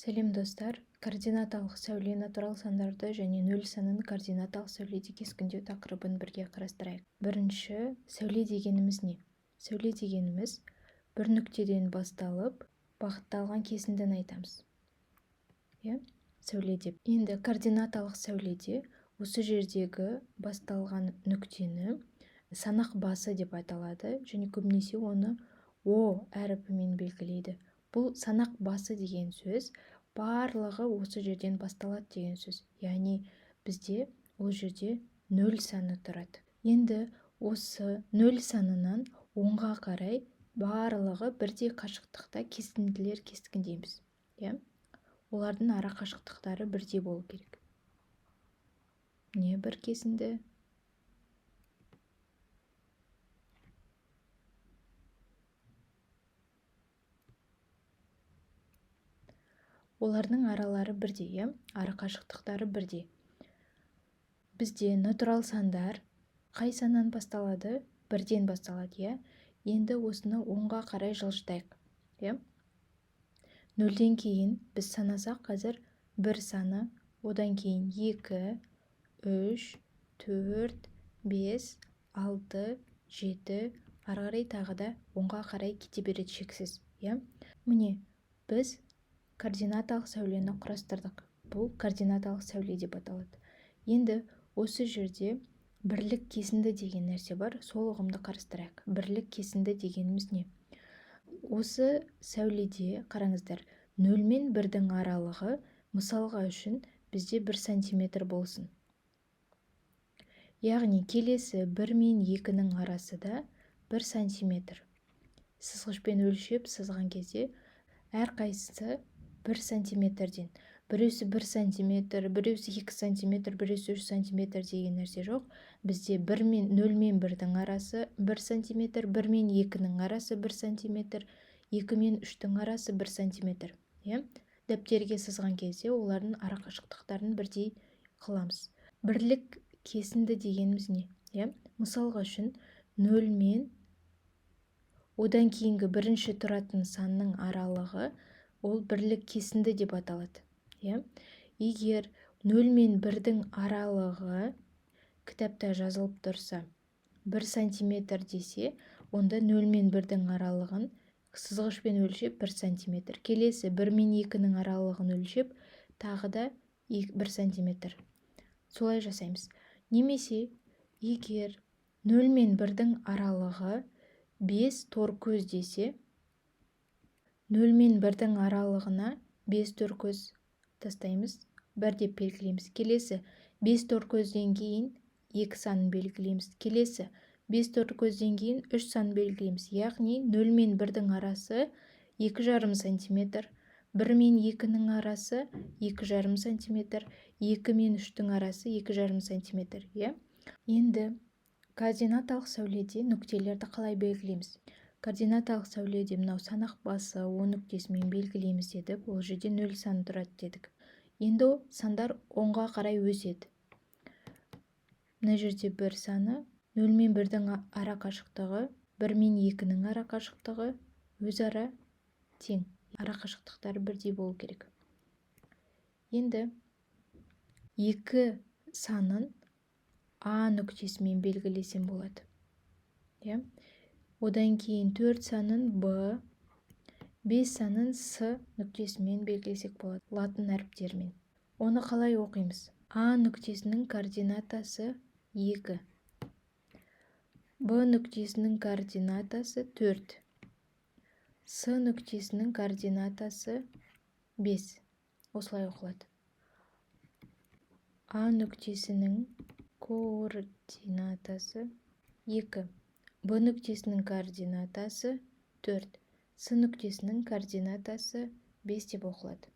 Сәлем достар, координаталық сәуле натурал сандарды және нөл санын координаталық сәуледе кескіндеу тақырыбын бірге қарастырайық. Бірінші, сәуле дегеніміз не? Сәуле дегеніміз бір нүктеден басталып, бағытталған кесіндіні айтамыз. Сәуле деп. Енді координаталық сәуледе осы жердегі басталған нүктені санақ басы деп аталады және көбінесе оны О әріпімен белгілейді. Бұл санақ басы деген сөз барлығы осы жерден басталады деген сөз. Яғни бізде ол жерде 0 саны тұрады. Енді осы 0 санынан 10-ға қарай барлығы бірдей қашықтықта кесінділер кескіндейміз. Олардың ара қашықтықтары бірдей болу керек. Не бір кесінді? Олардың аралары бірдей, ара қашықтықтары бірдей. Бізде натурал сандар қай саннан басталады? 1-ден басталады, Енді осыны 10-ға қарай жылжытайық. 0-ден кейін біз санасақ қазір 1 саны, одан кейін 2, 3, 4, 5, 6, 7, ары қарай тағы да 10-ға қарай кете береді шексіз. Міне, біз координаталық сәулені құрастырдық. Бұл координаталық сәуле деп аталады. Енді осы жерде бірлік кесінді деген нәрсе бар, сол ұғымды қарастырайық. Бірлік кесінді дегеніміз не? Осы сәуледе қараңыздар, 0 мен 1-дің аралығы мысалға үшін бізде 1 сантиметр болсын. Яғни келесі 1 мен 2-ның арасы да 1 сантиметр. Сызғышпен өлшеп сызған кезде әрқайсысы 1 сантиметрден. Біреусі 1 сантиметр, біреусі 2 сантиметр, біреусі 3 сантиметр деген нәрсе жоқ. Бізде 0 мен 1-дің арасы 1 сантиметр, 1 мен 2-ның арасы 1 сантиметр, 2 мен 3-дің арасы 1 сантиметр. Дәптерге сызған кезде олардың ара қашықтықтарын бірдей қыламыз. Бірлік кесінді дегеніміз не? Мысалға үшін 0 мен одан кейінгі бірінші тұратын санның аралығы ол бірлік кесінді деп аталады. Егер 0 мен 1-дің аралығы кітапта жазылып тұрса 1 сантиметр десе, онда 0 мен 1-дің аралығын сызғышпен өлшеп 1 сантиметр. Келесі 1 мен 2-ның аралығын өлшеп тағы да 1 сантиметр. Солай жасаймыз. Немесе егер 0 мен 1-дің аралығы 5 тор көз десе, 0 мен 1-дің аралығына 5 тор көз тастаймыз, 1 деп белгілейміз. Келесі 5 тор көзден кейін 2 санын белгілейміз. Келесі 5 тор көзден кейін 3 санын белгілейміз. Яғни 0 мен 1-дің арасы 2,5 сантиметр, 1 мен 2-ның арасы 2,5 сантиметр, 2 мен 3-дің арасы 2,5 сантиметр. Енді координаталық сәуледе нүктелерді қалай белгілейміз? Координаталық сәуледе мынау санақ басы О нүктесімен белгілейміз дедік, ол жерде 0 саны тұрады дедік. Енді сандар 10-ға қарай өседі. Мына жерде 1 саны, 0 мен 1-дің ара қашықтығы, 1 мен 2-ның ара қашықтығы өзара тең. Ара қашықтықтары бірдей болу керек. Енді 2 санын А нүктесімен белгілесем болады. Одан кейін 4 санын Б, 5 санын С нүктесімен белгілесек болады, латын әріптерімен. Оны қалай оқимыз? А нүктесінің координатасы 2. Б нүктесінің координатасы 4. С нүктесінің координатасы 5. Осылай оқылады. А нүктесінің координатасы 2. Б нүктесінің координатасы 4. С нүктесінің координатасы 5 деп оқылады.